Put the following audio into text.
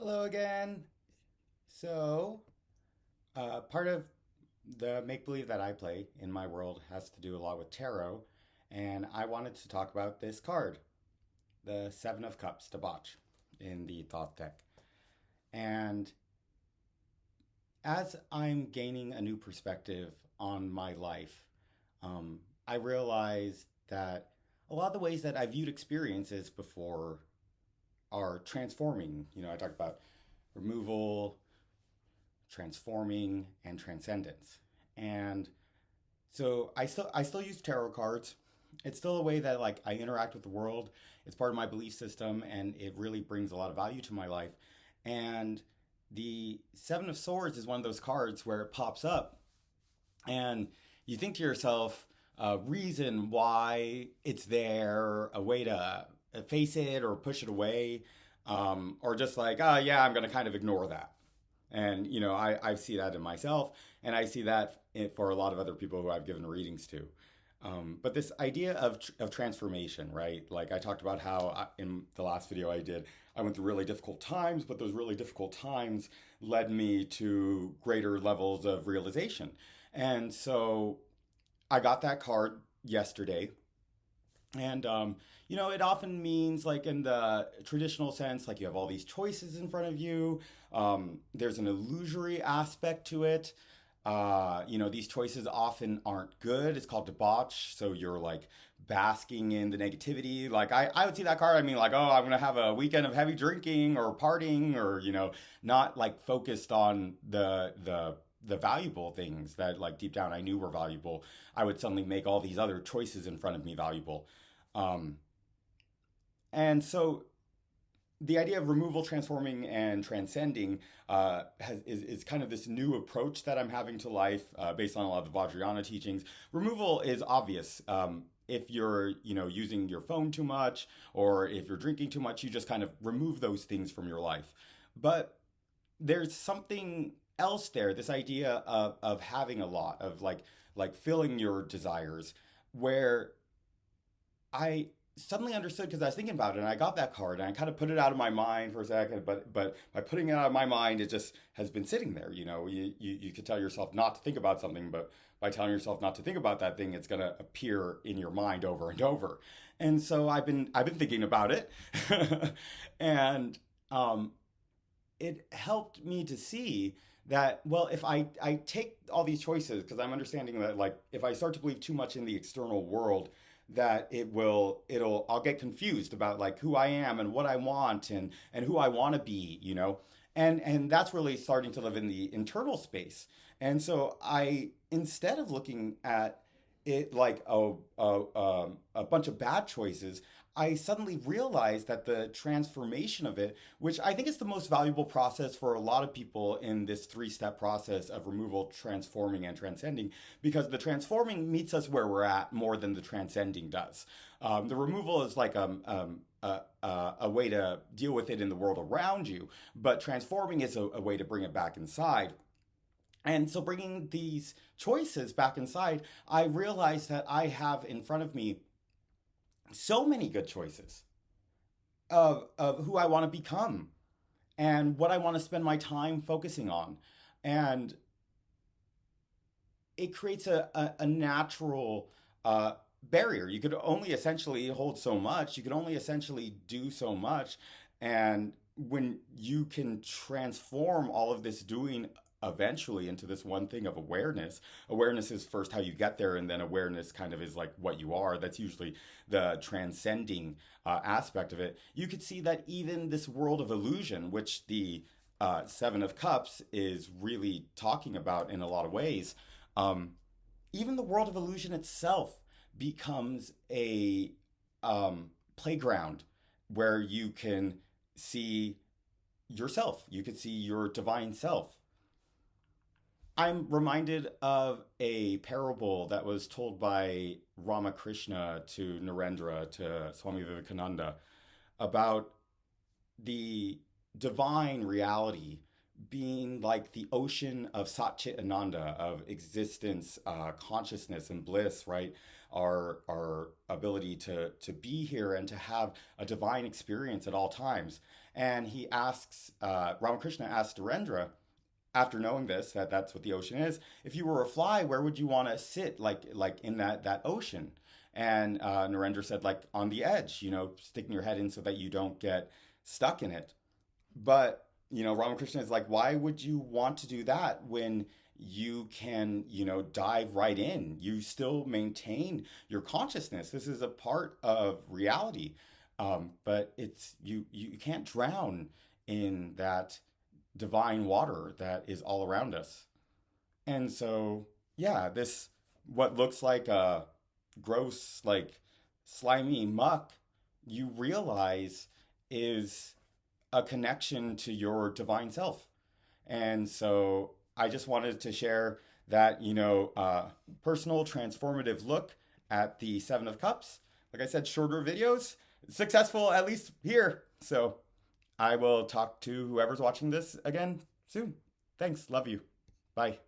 Hello again. So, part of the make believe that I play in my world has to do a lot with tarot, and I wanted to talk about this card, the Seven of Cups, Debauch, in the Thoth deck. And as I'm gaining a new perspective on my life, I realized that a lot of the ways that I viewed experiences before are transforming. I talked about removal, transforming, and transcendence. And so I still use tarot cards. It's still a way that like I interact with the world. It's part of my belief system, and it really brings a lot of value to my life. And the Seven of Swords is one of those cards where it pops up, and you think to yourself, a reason why it's there, a way to face it or push it away, or just like, oh yeah, I'm going to kind of ignore that. And I see that in myself, and I see that for a lot of other people who I've given readings to. But this idea of transformation, right? Like I talked about how in the last video I did, I went through really difficult times, but those really difficult times led me to greater levels of realization. And so I got that card yesterday, and it often means like in the traditional sense, like you have all these choices in front of you. There's an illusory aspect to it. These choices often aren't good. It's called debauch. So you're like basking in the negativity. Like I would see that card. I mean, like, oh, I'm gonna have a weekend of heavy drinking or partying, or not like focused on the valuable things that like deep down I knew were valuable. I would suddenly make all these other choices in front of me valuable. Um, and so the idea of removal, transforming, and transcending is kind of this new approach that I'm having to life based on a lot of the Vajrayana teachings. Removal is obvious. If you're, using your phone too much, or if you're drinking too much, you just kind of remove those things from your life. But there's something else there. This idea of having a lot of like filling your desires, where I suddenly understood because I was thinking about it and I got that card and I kind of put it out of my mind for a second, but by putting it out of my mind, it just has been sitting there. You could tell yourself not to think about something, but by telling yourself not to think about that thing, it's gonna appear in your mind over and over. And so I've been thinking about it, and it helped me to see that, well, if I take all these choices, because I'm understanding that like if I start to believe too much in the external world, that I'll get confused about like who I am and what I want and who I want to be, and that's really starting to live in the internal space. And so I, instead of looking at it like a bunch of bad choices, I suddenly realized that the transformation of it, which I think is the most valuable process for a lot of people in this three-step process of removal, transforming, and transcending, because the transforming meets us where we're at more than the transcending does. The removal is like a way to deal with it in the world around you, but transforming is a way to bring it back inside. And so, bringing these choices back inside, I realized that I have in front of me so many good choices of who I want to become and what I want to spend my time focusing on. And it creates a natural barrier. You could only essentially hold so much, you could only essentially do so much. And when you can transform all of this doing eventually into this one thing of awareness, awareness is first how you get there, and then awareness kind of is like what you are. That's usually the transcending aspect of it. You could see that even this world of illusion, which the Seven of Cups is really talking about in a lot of ways, um, even the world of illusion itself becomes a playground where you can see yourself. You could see your divine self. I'm reminded of a parable that was told by Ramakrishna to Narendra, to Swami Vivekananda, about the divine reality being like the ocean of Satchitananda, of existence, consciousness, and bliss, right? our ability to be here and to have a divine experience at all times. And he asks, Ramakrishna asks Narendra, after knowing this, that that's what the ocean is, if you were a fly, where would you want to sit, like in that ocean? And Narendra said, like on the edge, sticking your head in so that you don't get stuck in it. But Ramakrishna is like, why would you want to do that when you can, dive right in? You still maintain your consciousness. This is a part of reality. But it's you can't drown in that divine water that is all around us. And so, yeah, this what looks like a gross, like slimy muck, you realize is a connection to your divine self. And so I just wanted to share that, personal transformative look at the Seven of Cups. Like I said, shorter videos, successful at least here. So I will talk to whoever's watching this again soon. Thanks. Love you. Bye.